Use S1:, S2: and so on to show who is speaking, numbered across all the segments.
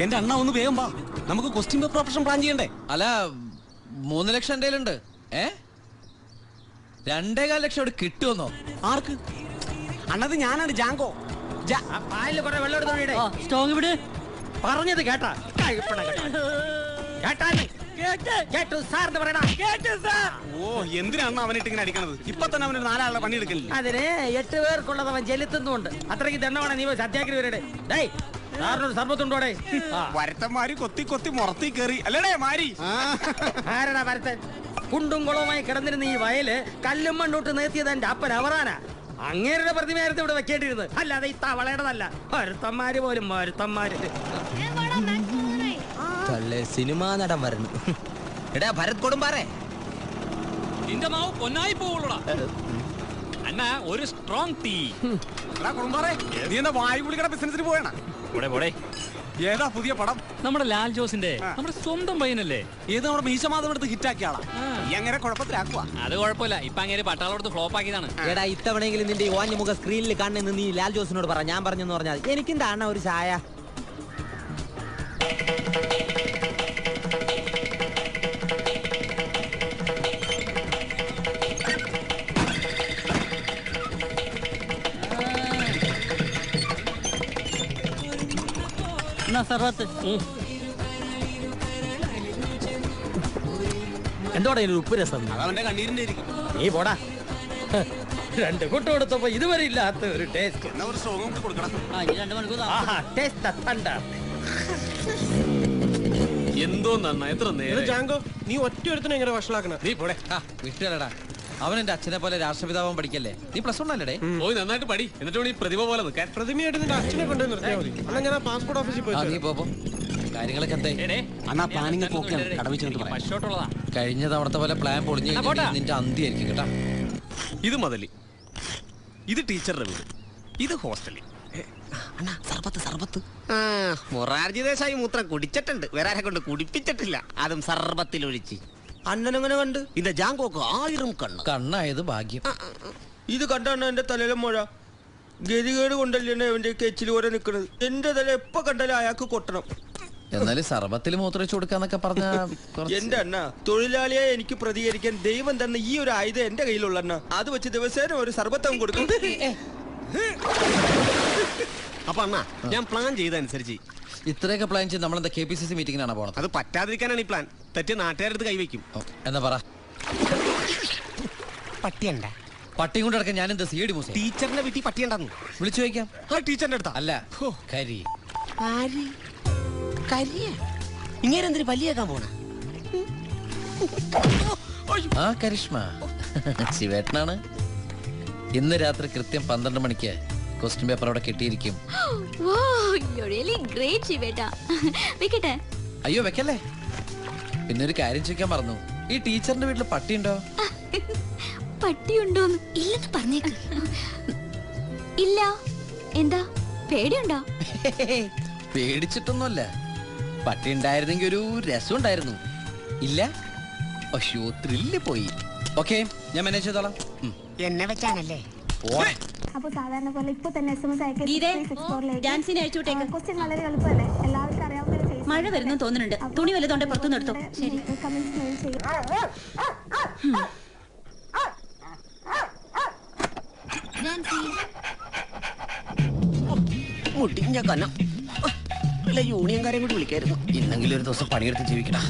S1: എന്റെ അണ്ണ ഒന്ന് വേഗം വാ, നമുക്ക് ക്വസ്റ്റ്യൻ പേപ്പർ ഓപ്പറേഷൻ പ്ലാൻ ചെയ്യണ്ടേ?
S2: അല്ല 3 ലക്ഷം എന്റെ കയ്യിലുണ്ട്. 2.25 ലക്ഷം ഇവിടെ കിട്ടുമെന്നോ?
S1: ആർക്ക്? അണ്ണത് ഞാനാണ് ജാങ്കോ.
S3: പറഞ്ഞത് കേട്ടാ
S1: ഓ, എന്തിനാണ് അവനിട്ട് ഇങ്ങനെ അടിക്കണത്? ഇപ്പൊ തന്നെ അവനൊരു 4 ആളുടെ പണി എടുക്കണില്ല.
S3: അതിന് 8 പേർക്കുള്ളത് അവൻ ചെലുത്തുന്നുണ്ട്. അത്രയ്ക്ക് ദണ്ണമാണ് നീ സത്യാഗ്രഹി വരട്ടെ. സാറിനൊരു സർബത്തുണ്ടോടെ?
S1: വരത്തന്മാര് കൊത്തി കൊത്തി മുറത്തി കയറി അല്ലേടേ മാരി.
S3: ആരടാ വരത്തൻ? കുണ്ടും കുളവുമായി കിടന്നിരുന്ന ഈ വയല് കല്ലും മണ്ണോട്ട് നിർത്തിയത് എന്റെ അപ്പൻ അവറാനാ. അങ്ങേരുടെ പ്രതിമയായിരുന്നു ഇവിടെ വെക്കേണ്ടിരുന്നത്, അല്ലാതെ ഈ തവളയുടേതല്ല. വരുത്തന്മാര് പോലും വരുത്തന്മാര്.
S2: സിനിമാ നടൻ വരുന്നു. എടാ ഭരത് കൊടുമ്പാറേ,
S4: നിന്റെ മാവ് പൊന്നായി പോവുള്ളൂടാ. അണ്ണാ ഒരു സ്ട്രോങ് ടീ.
S1: കുടുംബാറേ, നീ എന്താ വായുപുളിക്കട ബിസിനസിന് പോയണ? ഏതാ പുതിയ പടം?
S4: നമ്മുടെ ലാൽ ജോസിന്റെ, നമ്മുടെ സ്വന്തം പയ്യനല്ലേ?
S1: ഏത് നമ്മുടെ മീശമാധവൻ എടുത്ത് ഹിറ്റാക്കിയ ആളാ. ഈ അങ്ങനെ കുഴപ്പത്തിലാക്കുക.
S4: അത് കുഴപ്പമില്ല, ഇപ്പൊ അങ്ങനെ പട്ടാളോടത്ത് ഫ്ലോപ്പ് ആക്കിയതാണ്.
S2: എടാ ഇത്തവണെങ്കിലും നിന്റെ ഓഞ്ഞ മുഖ സ്ക്രീനിൽ കാണുന്ന നീ ലാൽ ജോസിനോട് പറ, ഞാൻ പറഞ്ഞെന്ന് പറഞ്ഞാൽ എനിക്കും താണ ഒരു ചായ.
S3: എന്തോടെ ഉപ്പ് രസം?
S1: അതവന്റെ കണ്ണീരിന്റെ ആയിരിക്കും.
S3: നീ പോടാ. 2 കൂട്ടം കൊടുത്തപ്പോ ഇതുവരെ ഇല്ലാത്ത ഒരു ടേസ്റ്റ്.
S1: എന്നാ ഒരു സ്ട്രോങ് കൊടുക്കണം.
S4: എന്തോ നന്നാ എത്ര നേരം.
S5: ജാങ്കോ, നീ ഒറ്റ ഒരുത്തനെ എങ്ങനെ വഷളാക്കണ?
S4: നീ പോടെ.
S2: വിട്ടുകളടാ, അവൻ എന്റെ അച്ഛനെ പോലെ രാഷ്ട്രപിതാവാൻ പഠിക്കല്ലേ. നീ +1 അല്ലേ?
S4: പോയി നന്നായിട്ട് പടി, എന്നിട്ട് നീ പ്രതിഭ പോലെ നിൽക്കാൻ.
S5: പ്രതിമയായിട്ട് നിന്റെ അച്ഛനെ കൊണ്ടുപോയി നിർത്തിയാൽ മതി. അല്ല ഞാൻ പാസ്പോർട്ട് ഓഫീസിൽ പോയി.
S2: നീ പോ. കാര്യങ്ങളൊക്കെ എന്തായി?
S1: അണ്ണാ പ്ലാനിങ് പോക്കാണ്, കടമിച്ചു
S4: പശോട്ടുള്ളതാ.
S2: കഴിഞ്ഞ തവണത്തെ പോലെ പ്ലാൻ പൊളിഞ്ഞു നിന്റെ അന്തിയായിരിക്കും കേട്ടാ.
S1: ഇത് മതലി, ഇത് ടീച്ചറുടെ വീട്, ഇത് ഹോസ്റ്റലിൽ.
S6: മൊറാർജി ദേശായി മൂത്രം കുടിച്ചിട്ടുണ്ട്, വേറെ കൊണ്ട് കുടിപ്പിച്ചിട്ടില്ല, അതും സർബത്തിലൊഴിച്ച്.
S2: അണ്ണനെങ്ങനെ കണ്ട്?
S6: ഇത് ജാങ്കോക്ക് 1000 കണ്ണ്.
S2: കണ്ണായത് ഭാഗ്യം.
S5: ഇത് കണ്ടാണ് എന്റെ തലയിലെ മുഴ. ഗതികേട് കൊണ്ടല്ലേ അവന്റെ കെച്ചിൽ പോലെ നിക്കണത്. എന്റെ തല എപ്പോ കണ്ടാലും അയാൾക്ക് കൊട്ടണം.
S2: എന്നാലും സർബത്തിൽ മൂത്രച്ചു കൊടുക്കാന്നൊക്കെ പറഞ്ഞ
S5: എന്റെ അണ്ണ, തൊഴിലാളിയെ എനിക്ക് പ്രതികരിക്കാൻ ദൈവം തന്നെ ഈ ഒരു ആയുധം എന്റെ കയ്യിലുള്ള അണ്ണ. അത് വെച്ച് ദിവസേന ഒരു സർബത്തം കൊടുക്കും.
S6: അപ്പൊ അണ്ണാ, ഞാൻ പ്ലാൻ ചെയ്തനുസരിച്ച്
S2: ഇത്രയൊക്കെ പ്ലാൻ ചെയ്ത് നമ്മളെന്താ KPCC മീറ്റിംഗിനാണ് പോണത്?
S6: അത് പറ്റാതിരിക്കാനാണ് ഈ പ്ലാൻ. തെറ്റിയ നാട്ടുകാരെടുത്ത് കൈവയ്ക്കും.
S2: എന്നാ പറ.
S6: പട്ടിയണ്ട,
S2: പട്ടിയും കൊണ്ട് കിടക്കാൻ ഞാൻ എന്താ CID മൂസ?
S6: ടീച്ചറിന്റെ വീട്ടിൽ പട്ടിയുണ്ടെന്ന്
S2: വിളിച്ചു ചോദിക്കാം.
S6: ആ ടീച്ചറിന്റെ അടുത്താ?
S2: അല്ല, കരി.
S6: ഇങ്ങനെന്തിന് പല്ലിയേക്കാൻ പോണ?
S2: ആ കരിഷ്മ ശിവേട്ടനാണ്. ഇന്ന് രാത്രി കൃത്യം 12 മണിക്ക് ക്വസ്റ്റ്യൻ പേപ്പർ അവിടെ കിട്ടിയിരിക്കും. അയ്യോ വെക്കല്ലേ. പിന്നെ ഒരു കാര്യം ചോദിക്കാൻ മറന്നു, ഈ ടീച്ചറിന്റെ വീട്ടിൽ പട്ടിയുണ്ടോ?
S7: പട്ടിയുണ്ടോന്ന് ഇല്ലെന്ന് പറഞ്ഞേക്ക്. ഇല്ല. എന്താ പേടിയുണ്ടോ?
S2: പേടിച്ചിട്ടൊന്നുമല്ല, പട്ടി ഉണ്ടായിരുന്നെങ്കിൽ ഒരു രസം ഉണ്ടായിരുന്നു. ഇല്ല, അയ്യോ ത്രില്ല് പോയി. ഓക്കെ, ഞാൻ മാനേജ് ചെയ്തോളാം.
S6: എന്നെ വെച്ചാണല്ലേ?
S8: അപ്പൊ സാധാരണ പോലെ ഇപ്പൊ തന്നെ SMS
S7: ഡാൻസിന് അയച്ചുവിട്ടേക്ക്.
S8: ക്വസ്റ്റ്യൻ വളരെ എളുപ്പമല്ലേ, എല്ലാവർക്കും അറിയാവുന്ന.
S7: മഴ വരുന്നു തോന്നുന്നുണ്ട്, തുണി വല്ലതുകൊണ്ട് പുറത്തു നിർത്തും.
S6: മുടിഞ്ഞ കനം. അല്ല, യൂണിയൻകാരെ കൂടി വിളിക്കായിരുന്നു.
S2: ഇന്നെങ്കിലും ഒരു ദിവസം പണിയെടുത്ത് ജീവിക്കടാ.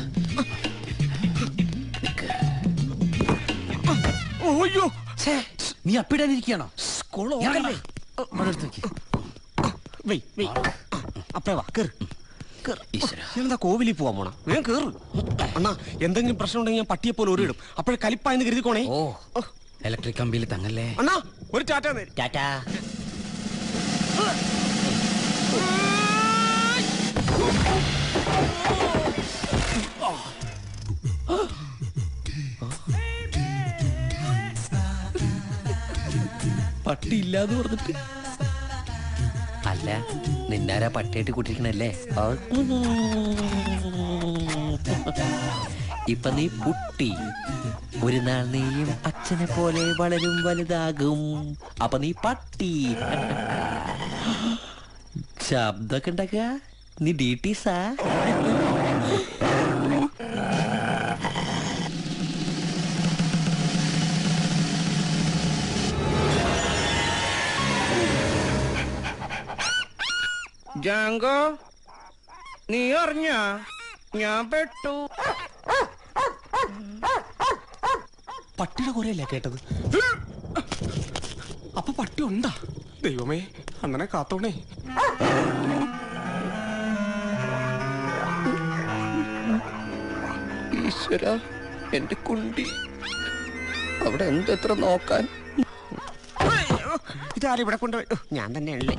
S2: നീ അപ്പിടാനിരിക്കണോ?
S6: എന്താ കോവിലിൽ പോവാൻ പോണ? വേഗം കേറ് അണ്ണാ. എന്തെങ്കിലും പ്രശ്നം ഉണ്ടെങ്കിൽ ഞാൻ പട്ടിയെ പോലെ ഓരിടും. അപ്പോഴേ കലിപ്പായെന്ന് കരുതിക്കോണേ.
S2: ഓ, ഇലക്ട്രിക് കമ്പിയിൽ തങ്ങല്ലേ.
S6: അണ്ണാ ഒരു ടാറ്റാ.
S2: ടാറ്റാ. പട്ടി ഇല്ലാന്ന് പറഞ്ഞിട്ട്. അല്ല, നിന്നാരാ പട്ടിയായിട്ട് കൂട്ടിരിക്കണല്ലേ? ഇപ്പൊ നീ പുട്ടി. ഒരു നാൾ നീയും അച്ഛനെ പോലെ വളരും വലുതാകും. അപ്പൊ നീ പട്ടി. ശബ്ദമൊക്കെ ഉണ്ടാക്കുക. നീ ഡീറ്റീസാ?
S5: ജാങ്കോ, നീ അറിഞ്ഞ ഞാൻ പെട്ടു.
S6: പട്ടിയുടെ കുറയല്ലേ കേട്ടത്? അപ്പൊ പട്ടി ഉണ്ടാ? ദൈവമേ, അങ്ങനെ കാത്തോണേ.
S2: ഈശ്വര, എന്റെ കുണ്ടി അവിടെ എന്തെത്ര നോക്കാൻ.
S6: ഇതാരും ഇവിടെ കൊണ്ടുപോയി. ഞാൻ തന്നെയല്ലേ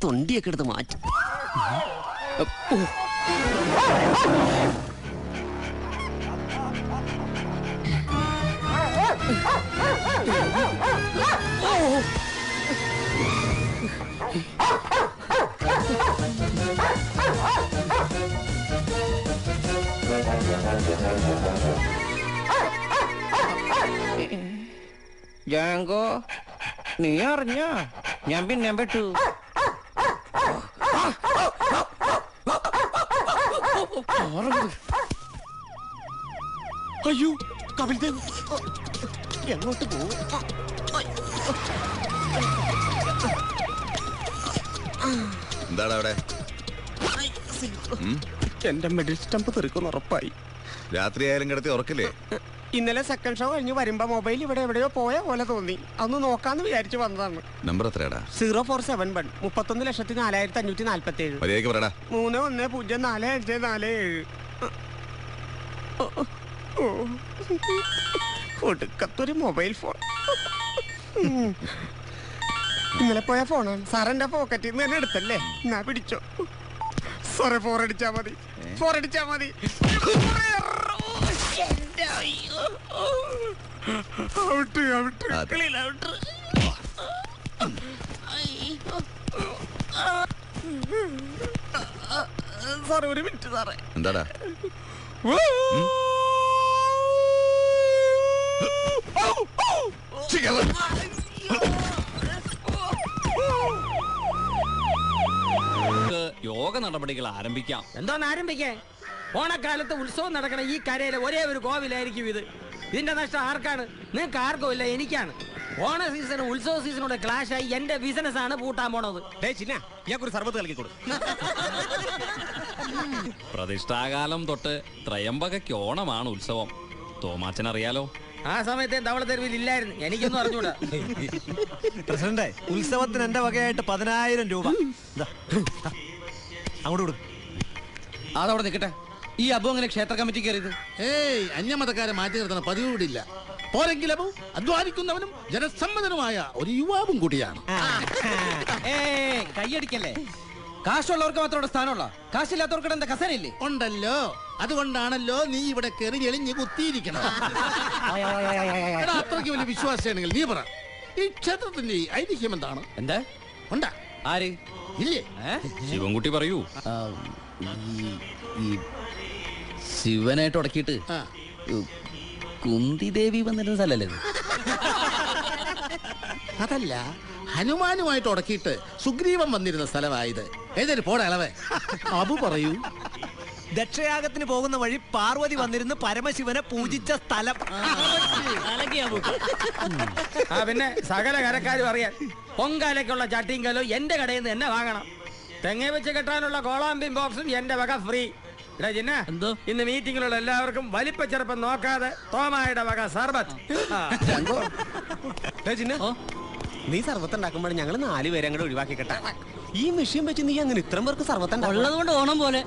S6: തൊണ്ടിയൊക്കെ എടുത്ത് മാറ്റി.
S5: ജാങ്കോ, നീ അറിഞ്ഞ ഞാൻ പിന്നെ പെട്ടു.
S6: അയ്യോ, കപിൽദേവ് എങ്ങോട്ട് പോകും?
S9: എന്താണ് അവിടെ?
S6: എന്റെ മെഡിൽ സ്റ്റംപ് തെറിക്കുന്ന ഉറപ്പായി.
S9: രാത്രി ആയാലും കിടത്തി ഉറക്കില്ലേ?
S6: ഇന്നലെ സെക്കൻഡ് ഷോ കഴിഞ്ഞ് വരുമ്പോ മൊബൈൽ ഇവിടെ എവിടെയോ പോയ പോലെ തോന്നി. അന്ന് നോക്കാന്ന് വിചാരിച്ചു വന്നതാണ്.
S9: നമ്പർ എത്രയാടാ?
S6: 0471 31,4547.
S9: മര്യാദയ്ക്ക് പറയടാ.
S6: 310447. ഒടുക്കത്തൊരു മൊബൈൽ ഫോൺ. ഇന്നലെ പോയ ഫോണാണ് സാർ. എന്റെ പോക്കറ്റിൽ നിന്ന് തന്നെ എടുത്തല്ലേ? ഞാൻ പിടിച്ചോ സാറേ. ഫോറടിച്ചാ മതി, ഫോറടിച്ചാ മതി. ഔട്ട്, ഔട്ട്, കളിയിൽ ഔട്ട്. സാറേ, ഒരു മിനിറ്റ് സാറേ.
S9: എന്താടാ?
S4: യോഗ നടപടികൾ ആരംഭിക്കാം.
S3: എന്തോന്ന് ആരംഭിക്കേ? ഓണക്കാലത്ത് ഉത്സവം നടക്കണ ഈ കരയിലെ ഒരേ ഒരു കോവിലായിരിക്കും ഇത്. ഇതിന്റെ നഷ്ടം ആർക്കാണ്? നിങ്ങൾക്ക് ആർക്കും ഇല്ല, എനിക്കാണ്. ഓണ സീസൺ ഉത്സവ സീസണോടെ ക്ലാഷ് ആയി എന്റെ ബിസിനസ് ആണ് പൂട്ടാൻ പോണത്.
S6: ഇയാൾക്കൊരു സർബത്ത് കളിക്കൂടും.
S4: പ്രതിഷ്ഠാകാലം തൊട്ട് ത്രയംബകയ്ക്ക് ഓണമാണ് ഉത്സവം. തോമാച്ചൻ അറിയാലോ.
S3: ആ സമയത്ത് ധവളത്തെരുവിൽ ഇല്ലായിരുന്നു, എനിക്കൊന്നും അറിഞ്ഞൂടാ.
S10: പ്രസിഡന്റ്, ഉത്സവത്തിന് എന്റെ വകയായിട്ട് 10,000 രൂപ അങ്ങോട്ട് കൊടുക്കും.
S2: അതവിടെ നിൽക്കട്ടെ. ഈ അബു അങ്ങനെ ക്ഷേത്ര കമ്മിറ്റി കയറിയത്?
S11: ഏയ്, അന്യമതക്കാരെ മാറ്റി നിർത്തണ പതിവ് കൂടിയില്ല. പോരെങ്കിലും അധ്വാനിക്കുന്നവനും ജനസമ്മതനുമായ ഒരു യുവാവും കൂടിയാണ്.
S2: കൈയടിക്കല്ലേ? കാശുള്ളവർക്ക് മാത്രം സ്ഥാനമുള്ള, കാശില്ലാത്തവർക്ക് എന്താ കസേരയില്ലേ?
S11: ഉണ്ടല്ലോ, അതുകൊണ്ടാണല്ലോ നീ ഇവിടെ കയറി എളിഞ്ഞ് കുത്തിയിരിക്കണം. അത്രയ്ക്ക് വലിയ വിശ്വാസിയാണെങ്കിൽ നീ പറ, ഈ ക്ഷേത്രത്തിന്റെ ഐതിഹ്യം എന്താണ്?
S2: എന്താ
S11: ഉണ്ടാ?
S2: ആര്?
S11: ഇല്ലേ?
S4: ശിവൻകുട്ടി പറയൂ.
S2: ഈ ശിവനായിട്ട് ഉടക്കിയിട്ട് കുന്തി ദേവി വന്നിരുന്ന സ്ഥലല്ലേ?
S11: അതല്ല, ഹനുമാനുമായിട്ട് ഉടക്കിയിട്ട് സുഗ്രീവൻ വന്നിരുന്ന സ്ഥലമായത്. ഏതൊരു പോടാ ഇളവേ, അബു പറയൂ.
S10: ദക്ഷയാഗത്തിന് പോകുന്ന വഴി പാർവതി വന്നിരുന്ന് പരമശിവനെ പൂജിച്ച സ്ഥലം.
S3: പിന്നെ സകല കരക്കാരും അറിയാൻ പൊങ്കാലയ്ക്കുള്ള ചട്ടിയും കലോ എന്റെ കടയിൽ നിന്ന് എന്നെ വാങ്ങണം. തെങ്ങ വെച്ച് കെട്ടാനുള്ള കോളാമ്പിൻ ബോക്സും എന്റെ വക ഫ്രീ.
S2: എന്തോ
S3: ഇന്ന് മീറ്റിങ്ങിലുള്ള എല്ലാവർക്കും വലിപ്പ ചെറുപ്പം നോക്കാതെ തോമായുടെ വക സർബത്ത്.
S6: നീ സർവത്ത് ഉണ്ടാക്കുമ്പോൾ ഞങ്ങൾ 4 പേരെ അങ്ങോട്ട് ഒഴിവാക്കി കേട്ടാ. ഈ മെഷീൻ വെച്ച് നീ അങ്ങനെ ഇത്രയും പേർക്ക് സർവത്ത്
S2: ഉള്ളത് കൊണ്ട് ഓണം പോലെ